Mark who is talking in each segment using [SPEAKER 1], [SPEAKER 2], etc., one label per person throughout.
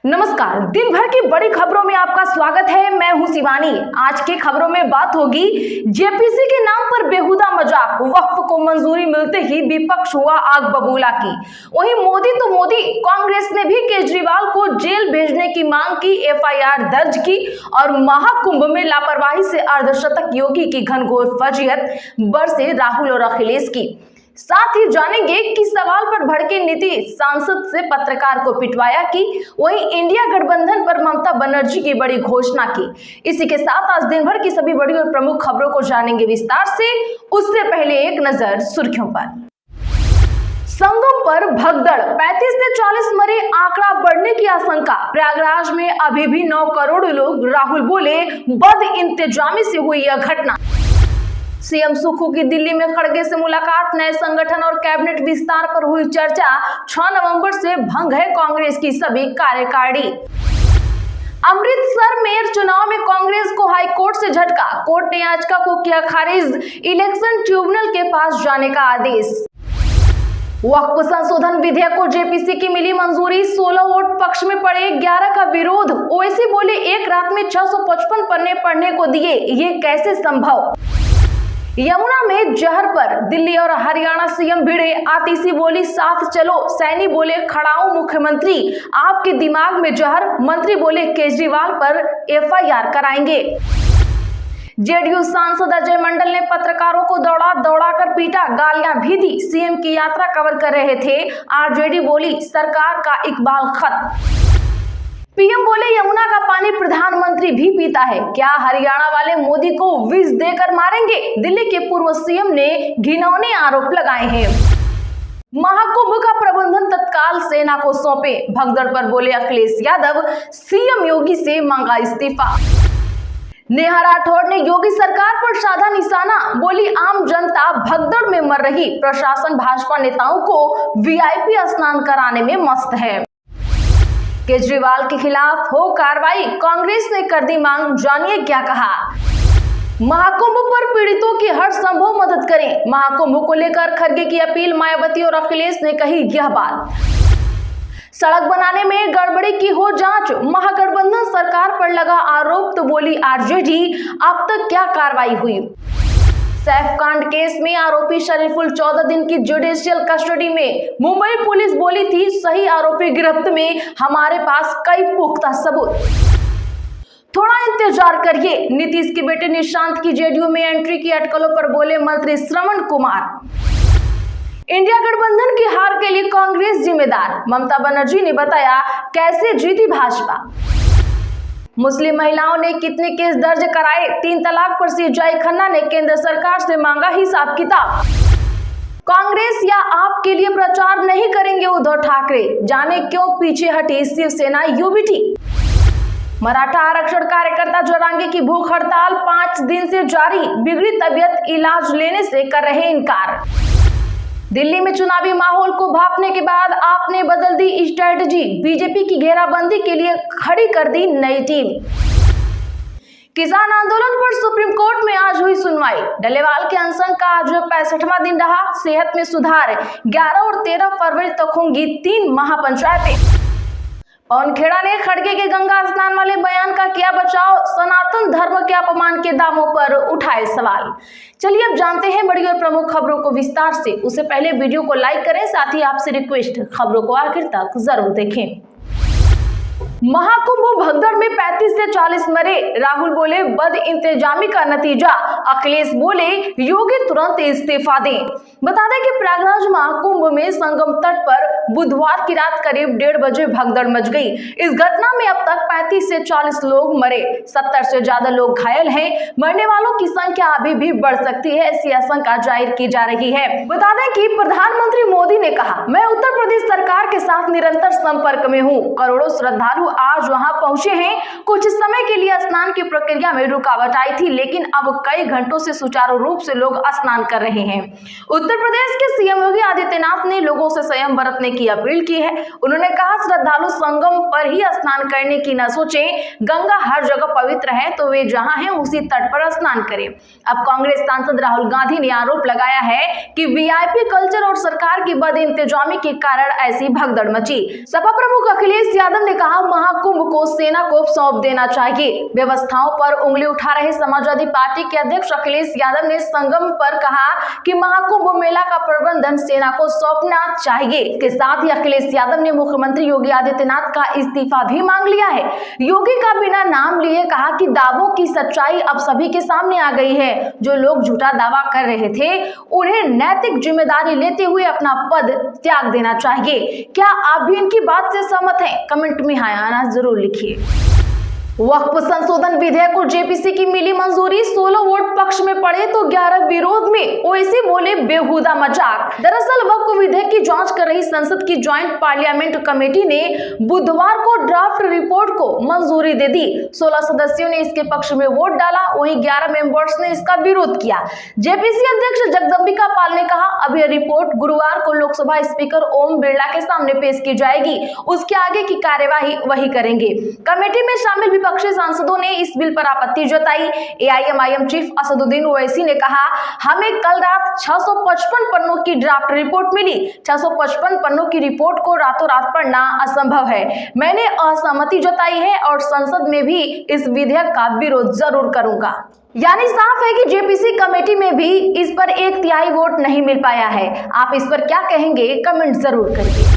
[SPEAKER 1] नमस्कार। दिन भर की बड़ी खबरों में आपका स्वागत है। मैं हूं शिवानी। आज की खबरों में बात होगी जेपीसी के नाम पर बेहुदा मजाक, वक्फ को मंजूरी मिलते ही विपक्ष हुआ आग बबूला की। वहीं मोदी तो मोदी, कांग्रेस ने भी केजरीवाल को जेल भेजने की मांग की, एफआईआर दर्ज की और महाकुंभ में लापरवाही से अर्धशतक योगी की घनघोर फजीहत बरसे राहुल और अखिलेश की। साथ ही जानेंगे किस सवाल पर भड़के नीतीश सांसद से पत्रकार को पिटवाया की, वहीं इंडिया गठबंधन पर ममता बनर्जी की बड़ी घोषणा की। इसी के साथ आज दिन भर की सभी बड़ी और प्रमुख खबरों को जानेंगे विस्तार से। उससे पहले एक नजर सुर्खियों पर। संगम पर भगदड़, 35 से 40 मरे, आंकड़ा बढ़ने की आशंका। प्रयागराज में अभी भी 9 करोड़ लोग, राहुल बोले बद इंतजामी से हुई यह घटना। सीएम सुखू की दिल्ली में खड़गे से मुलाकात, नए संगठन और कैबिनेट विस्तार पर हुई चर्चा। 6 नवंबर से भंग है कांग्रेस की सभी कार्यकारिणी। अमृतसर मेयर चुनाव में कांग्रेस को हाई कोर्ट से झटका, कोर्ट ने याचिका को किया खारिज, इलेक्शन ट्रिब्यूनल के पास जाने का आदेश। वक्फ संशोधन विधेयक को जेपीसी की मिली मंजूरी, 16 वोट पक्ष में पड़े, 11 का विरोध। ओवैसी बोले एक रात में 655 पन्ने पढ़ने को दिए, ये कैसे संभव। यमुना में जहर पर दिल्ली और हरियाणा सीएम भिड़े, आतिशी बोली साथ चलो, सैनी बोले खड़ाऊं मुख्यमंत्री, आपके दिमाग में जहर, मंत्री बोले केजरीवाल पर एफआईआर कराएंगे। जेडीयू सांसद अजय मंडल ने पत्रकारों को दौड़ा दौड़ाकर पीटा, गालियां भी दी, सीएम की यात्रा कवर कर रहे थे। आरजेडी बोली सरकार का इकबाल खत्म। पीएम बोले यमुना का पानी प्रधानमंत्री भी पीता है, क्या हरियाणा वाले मोदी को विष देकर मारेंगे। दिल्ली के पूर्व सीएम ने घिनौने आरोप लगाए हैं। महाकुंभ का प्रबंधन तत्काल सेना को सौंपे, भगदड़ पर बोले अखिलेश यादव, सीएम योगी से मांगा इस्तीफा। नेहा राठौड़ ने योगी सरकार पर साधा निशाना, बोली आम जनता भगदड़ में मर रही, प्रशासन भाजपा नेताओं को वीआईपी स्नान कराने में मस्त है। केजरीवाल के खिलाफ हो कार्रवाई, कांग्रेस ने कर दी मांग, जानिए क्या कहा। महाकुंभ पर पीड़ितों की हर संभव मदद करें, महाकुंभ को लेकर खड़गे की अपील, मायावती और अखिलेश ने कही यह बात। सड़क बनाने में गड़बड़ी की हो जांच, महागठबंधन सरकार पर लगा आरोप तो बोली आरजेडी, अब तक क्या कार्रवाई हुई। सैफ कांड केस में आरोपी शरीफुल 14 दिन की जुडिशियल कस्टडी में, मुंबई पुलिस बोली थी सही आरोपी गिरफ्त में, हमारे पास कई पुख्ता सबूत। थोड़ा इंतजार करिए, नीतीश के बेटे निशांत की जेडीयू में एंट्री की अटकलों पर बोले मंत्री श्रवण कुमार। इंडिया गठबंधन की हार के लिए कांग्रेस जिम्मेदार, ममता बनर्जी ने बताया कैसे जीती भाजपा। मुस्लिम महिलाओं ने कितने केस दर्ज कराए, 3 तलाक पर सीजेआई खन्ना ने केंद्र सरकार से मांगा हिसाब किताब। कांग्रेस या आप के लिए प्रचार नहीं करेंगे उद्धव ठाकरे, जाने क्यों पीछे हटी शिवसेना यूबीटी। मराठा आरक्षण कार्यकर्ता जोरांगे की भूख हड़ताल 5 दिन से जारी, बिगड़ी तबीयत, इलाज लेने से कर रहे इनकार। दिल्ली में चुनावी माहौल को भांपने के बाद आपने बदल दी स्ट्रेटजी, बीजेपी की घेराबंदी के लिए खड़ी कर दी नई टीम। किसान आंदोलन पर सुप्रीम कोर्ट में आज हुई सुनवाई, डलेवाल के अनशन का आज 65वां दिन रहा, सेहत में सुधार, 11 और 13 फरवरी तक होंगी 3 महापंचायतें। पवन खेड़ा ने खड़गे के गंगा स्नान वाले बयान का किया बचाव, सनातन धर्म के अपमान के दामों पर उठाए सवाल। चलिए अब जानते हैं बड़ी और प्रमुख खबरों को विस्तार से। उससे पहले वीडियो को लाइक करें, साथ ही आपसे रिक्वेस्ट, खबरों को आखिर तक जरूर देखें। महाकुंभ भगदड़ में 35 से 40 मरे, राहुल बोले बद इंतजामी का नतीजा, अखिलेश बोले योगी तुरंत इस्तीफा दें। बता दें कि प्रयागराज महाकुंभ में संगम तट पर बुधवार की रात करीब 1:30 बजे भगदड़ मच गई। इस घटना में अब तक 35 से 40 लोग मरे, 70 से ज्यादा लोग घायल हैं। मरने वालों की संख्या अभी भी बढ़ सकती है, ऐसी आशंका जाहिर की जा रही है। बता दें कि प्रधानमंत्री मोदी ने कहा, मैं उत्तर प्रदेश सरकार के साथ निरंतर संपर्क में हूँ, करोड़ों श्रद्धालु आज वहां पहुंचे हैं। कुछ समय के लिए स्नान की प्रक्रिया में रुकावट आई थी, लेकिन अब कई घंटों से सुचारू रूप से लोग स्नान कर रहे हैं। उत्तर प्रदेश के सीएम योगी आदित्यनाथ ने लोगों से संयम बरतने की अपील की है। उन्होंने कहा श्रद्धालु संगम पर ही स्नान करने की न सोचें, गंगा हर जगह पवित्र है तो वे जहां हैं उसी तट पर स्नान करें। अब कांग्रेस सांसद राहुल गांधी ने आरोप लगाया है कि वीआईपी कल्चर और सरकार की बद इंतजामी के कारण ऐसी भगदड़ मची। सपा प्रमुख अखिलेश यादव ने कहा को सेना को सौंप देना चाहिए। व्यवस्थाओं पर उंगली उठा रहे समाजवादी पार्टी के अध्यक्ष अखिलेश यादव ने संगम पर कहा कि महाकुंभ मेला का प्रबंधन सेना को सौंपना चाहिए। इसके साथ ही अखिलेश यादव ने मुख्यमंत्री योगी आदित्यनाथ का इस्तीफा भी मांग लिया है। योगी का बिना नाम लिए कहा कि दावों की सच्चाई अब सभी के सामने आ गई है। जो लोग झूठा दावा कर रहे थे उन्हें नैतिक जिम्मेदारी लेते हुए अपना पद त्याग देना चाहिए। क्या आप भी इनकी बात से सहमत हैं? कमेंट में हां या ना जरूर लिखिए। वक्फ संशोधन विधेयक को जेपीसी की मिली मंजूरी, 16 वोट पक्ष में पड़े तो 11 विरोध में। ओवैसी बोले बेहुदा मजाक। दरअसल वक्फ विधेयक की जांच कर रही संसद की ज्वाइंट पार्लियामेंट कमेटी ने बुधवार को ड्राफ्ट रिपोर्ट को मंजूरी दे दी। 16 सदस्यों ने इसके पक्ष में वोट डाला, वहीं 11 मेंबर्स ने इसका विरोध किया। जेपीसी अध्यक्ष जगदम्बिका पाल ने कहा, अब यह रिपोर्ट गुरुवार को लोकसभा स्पीकर ओम बिरला के सामने पेश की जाएगी, उसके आगे की कार्यवाही वही करेंगे। कमेटी में शामिल विपक्षी सांसदों ने इस बिल पर आपत्ति जताई। एआईएमआईएम चीफ असदुद्दीन ओवैसी ने कहा, हमें कल रात 655 पन्नों की ड्राफ्ट रिपोर्ट मिली। 655 पन्नों की रिपोर्ट को रातों रात पढ़ना असंभव है। मैंने असहमति जताई है और संसद में भी इस विधेयक का विरोध जरूर करूंगा। यानी साफ है कि जेपीसी कमेटी में भी इस पर 1/3 वोट नहीं मिल पाया है। आप इस पर क्या कहेंगे? कमेंट जरूर करिए।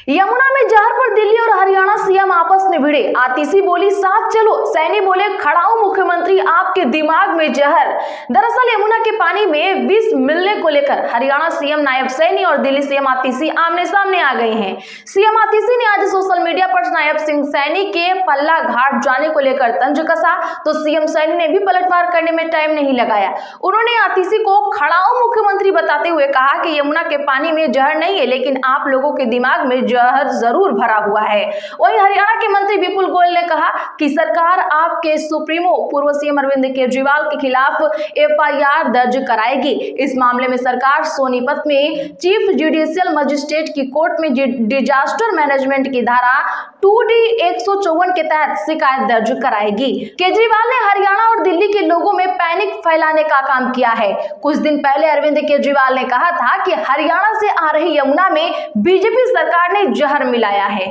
[SPEAKER 1] यमुना में जहर पर दिल्ली और हरियाणा सीएम आपस में भिड़े। आतिशी बोली साथ चलो, सैनी बोले खड़ा हूं मुख्यमंत्री आपके दिमाग में जहर। दरअसल यमुना के पानी में विष मिलने को लेकर हरियाणा सीएम नायब सैनी और दिल्ली सीएम आतिशी आमने सामने आ गए हैं। सीएम आतिशी ने आज सोशल मीडिया पर नायब सिंह सैनी के पल्ला घाट जाने को लेकर तंज कसा, तो सीएम सैनी ने भी पलटवार करने में टाइम नहीं लगाया। उन्होंने आतिशी को खड़ा हूं मुख्यमंत्री बताते हुए कहा कि यमुना के पानी में जहर नहीं है, लेकिन आप लोगों के दिमाग में जहर जरूर भरा हुआ है। वहीं हरियाणा के मंत्री विपुल गोयल ने कहा कि सरकार आपके सुप्रीमो पूर्व सीएम अरविंद केजरीवाल के खिलाफ एफआईआर दर्ज कराएगी। इस मामले में सरकार सोनीपत में चीफ जुडिशियल मजिस्ट्रेट की कोर्ट में डिजास्टर मैनेजमेंट की धारा 2D 154 के तहत शिकायत दर्ज कराएगी। केजरीवाल ने हरियाणा और दिल्ली के लोगों में पैनिक फैलाने का काम किया है। कुछ दिन पहले अरविंद केजरीवाल ने कहा था कि हरियाणा से आ रही यमुना में बीजेपी सरकार ने जहर मिलाया है।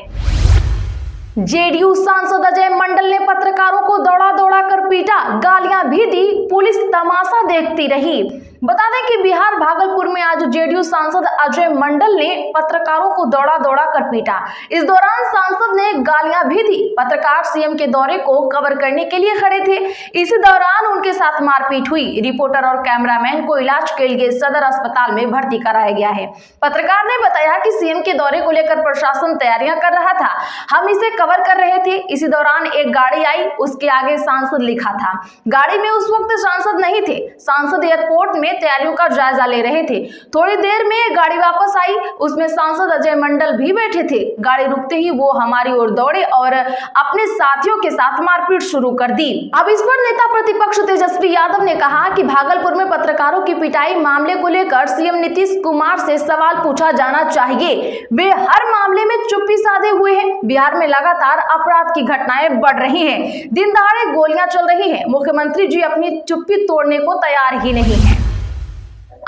[SPEAKER 1] जेडीयू सांसद अजय मंडल ने पत्रकारों को दौड़ा दौड़ा कर पीटा, गालियां भी दी, पुलिस तमाशा देखती रही। बता दें कि बिहार भागलपुर में आज जेडीयू सांसद अजय मंडल ने पत्रकारों को दौड़ा दौड़ा कर पीटा। इस दौरान सांसद ने गालियां भी दी। पत्रकार सीएम के दौरे को कवर करने के लिए खड़े थे। इसी दौरान उनके साथ मारपीट हुई। रिपोर्टर और कैमरामैन को इलाज के लिए सदर अस्पताल में भर्ती कराया गया है। पत्रकार ने बताया कि सीएम के दौरे को लेकर प्रशासन तैयारियां कर रहा था, हम इसे कवर कर रहे थे। इसी दौरान एक गाड़ी आई, उसके आगे सांसद लिखा था। गाड़ी में उस वक्त सांसद नहीं थे। सांसद एयरपोर्ट में तैयारियों का जायजा ले रहे थे। थोड़ी देर में गाड़ी वापस आई, उसमें सांसद अजय मंडल भी बैठे थे। गाड़ी रुकते ही वो हमारी ओर दौड़े और अपने साथियों के साथ मारपीट शुरू कर दी। अब इस पर नेता प्रतिपक्ष तेजस्वी यादव ने कहा कि भागलपुर में पत्रकारों की पिटाई मामले को लेकर सीएम नीतीश कुमार से सवाल पूछा जाना चाहिए। वे हर मामले में चुप्पी साधे हुए हैं। बिहार में लगातार अपराध की घटनाएं बढ़ रही हैं, दिन दहाड़े गोलियां चल रही हैं। मुख्यमंत्री जी अपनी चुप्पी तोड़ने को तैयार ही नहीं है।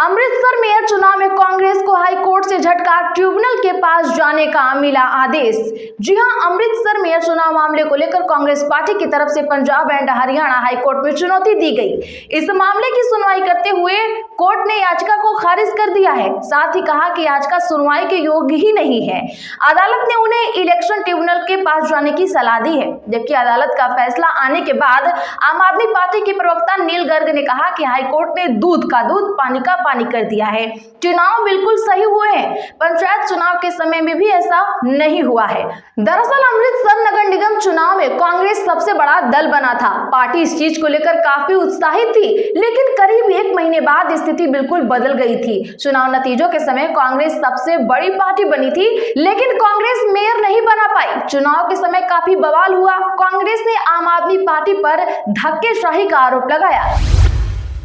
[SPEAKER 1] अमृतसर मेयर चुनाव में कांग्रेस को हाईकोर्ट से झटका, ट्रिब्यूनल के पास जाने का मिला आदेश। जी हां, अमृतसर मेयर चुनाव मामले को लेकर कांग्रेस पार्टी की तरफ से पंजाब एंड हरियाणा हाईकोर्ट में चुनौती दी गई। इस मामले की सुनवाई करते हुए कोर्ट ने याचिका को खारिज कर दिया है। साथ ही कहा कि याचिका सुनवाई के योग्य ही नहीं है। अदालत ने उन्हें इलेक्शन ट्रिब्यूनल के पास जाने की सलाह दी है। जबकि अदालत का फैसला आने के बाद आम आदमी पार्टी के प्रवक्ता नील गर्ग ने कहा कि हाईकोर्ट ने दूध का दूध पानी का पानी कर दिया है। चुनाव बिल्कुल सही हुए हैं। पंचायत चुनाव के समय में भी ऐसा नहीं हुआ है। दरअसल अमृतसर नगर निगम चुनाव में कांग्रेस सबसे बड़ा दल बना था। पार्टी इस चीज को लेकर काफी उत्साहित थी, लेकिन करीब 1 महीने बाद स्थिति बिल्कुल बदल गई थी। चुनाव नतीजों के समय कांग्रेस सबसे बड़ी पार्टी बनी थी, लेकिन कांग्रेस मेयर नहीं बना पाई। चुनाव के समय काफी बवाल हुआ। कांग्रेस ने आम आदमी पार्टी पर धक्केशाही का आरोप लगाया।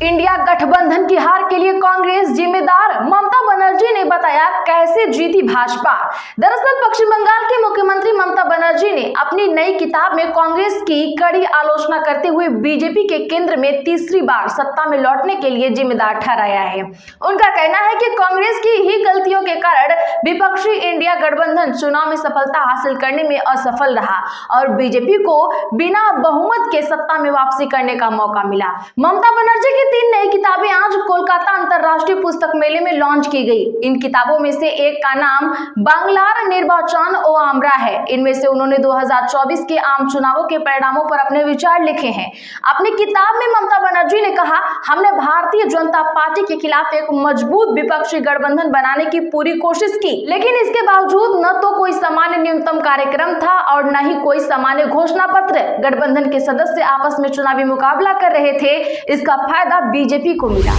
[SPEAKER 1] इंडिया गठबंधन की हार के लिए कांग्रेस जिम्मेदार, ममता बनर्जी ने बताया कैसे जीती भाजपा। दरअसल पश्चिम बंगाल की मुख्यमंत्री ममता बनर्जी ने अपनी नई किताब में कांग्रेस की कड़ी आलोचना करते हुए बीजेपी के केंद्र में तीसरी बार सत्ता में लौटने के लिए जिम्मेदार ठहराया है। उनका कहना है कि कांग्रेस की ही गलतियों के कारण विपक्षी इंडिया गठबंधन चुनाव में सफलता हासिल करने में असफल रहा और बीजेपी को बिना बहुमत के सत्ता में वापसी करने का मौका मिला। ममता बनर्जी की 3 नई किताबें आज कोलकाता अंतरराष्ट्रीय पुस्तक मेले में लॉन्च की गई। इन किताबों में से एक का नाम बांग्लार निर्वाचन ओ आमरा है। इनमें से उन्होंने 2024 के आम चुनावों के परिणामों पर अपने विचार लिखे हैं। अपनी किताब में ममता बनर्जी ने कहा, हमने भारतीय जनता पार्टी के खिलाफ एक मजबूत विपक्षी गठबंधन बनाने की पूरी कोशिश की, लेकिन इसके बावजूद न तो कोई सामान्य न्यूनतम कार्यक्रम था और न ही कोई सामान्य घोषणा पत्र। गठबंधन के सदस्य आपस में चुनावी मुकाबला कर रहे थे, इसका फायदा बीजेपी को मिला।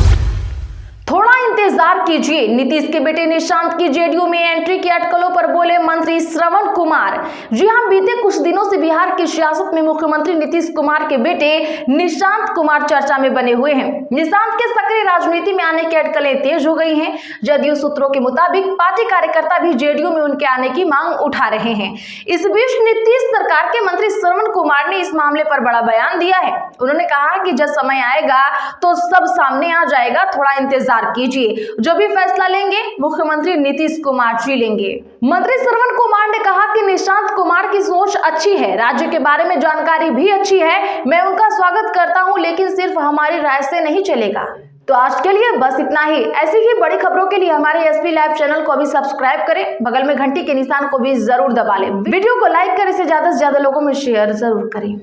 [SPEAKER 1] थोड़ा इंतजार कीजिए, नीतीश के बेटे निशांत की जेडीयू में एंट्री की अटकलों पर बोले मंत्री श्रवण कुमार। जी हां, बीते कुछ दिनों से बिहार की सियासत में मुख्यमंत्री नीतीश कुमार के बेटे निशांत कुमार चर्चा में बने हुए हैं। निशांत के सक्रिय राजनीति में आने की अटकलें तेज हो गई हैं। जदयू सूत्रों के मुताबिक पार्टी कार्यकर्ता भी जेडीयू में उनके आने की मांग उठा रहे हैं। इस बीच नीतीश सरकार के मंत्री श्रवण कुमार ने इस मामले पर बड़ा बयान दिया है। उन्होंने कहा कि जब समय आएगा तो सब सामने आ जाएगा, थोड़ा इंतजार कीजिए, जो भी फैसला लेंगे मुख्यमंत्री नीतीश कुमार जी लेंगे। मंत्री श्रवण कुमार ने कहा कि निशांत कुमार की सोच अच्छी है, राज्य के बारे में जानकारी भी अच्छी है, मैं उनका स्वागत करता हूं, लेकिन सिर्फ हमारी राय से नहीं चलेगा। तो आज के लिए बस इतना ही। ऐसी ही बड़ी खबरों के लिए हमारे एसपी लाइव चैनल को अभी सब्सक्राइब करें, बगल में घंटी के निशान को भी जरूर दबा लें। वीडियो को लाइक करें, इसे ज्यादा से ज्यादा लोगों में शेयर जरूर करें।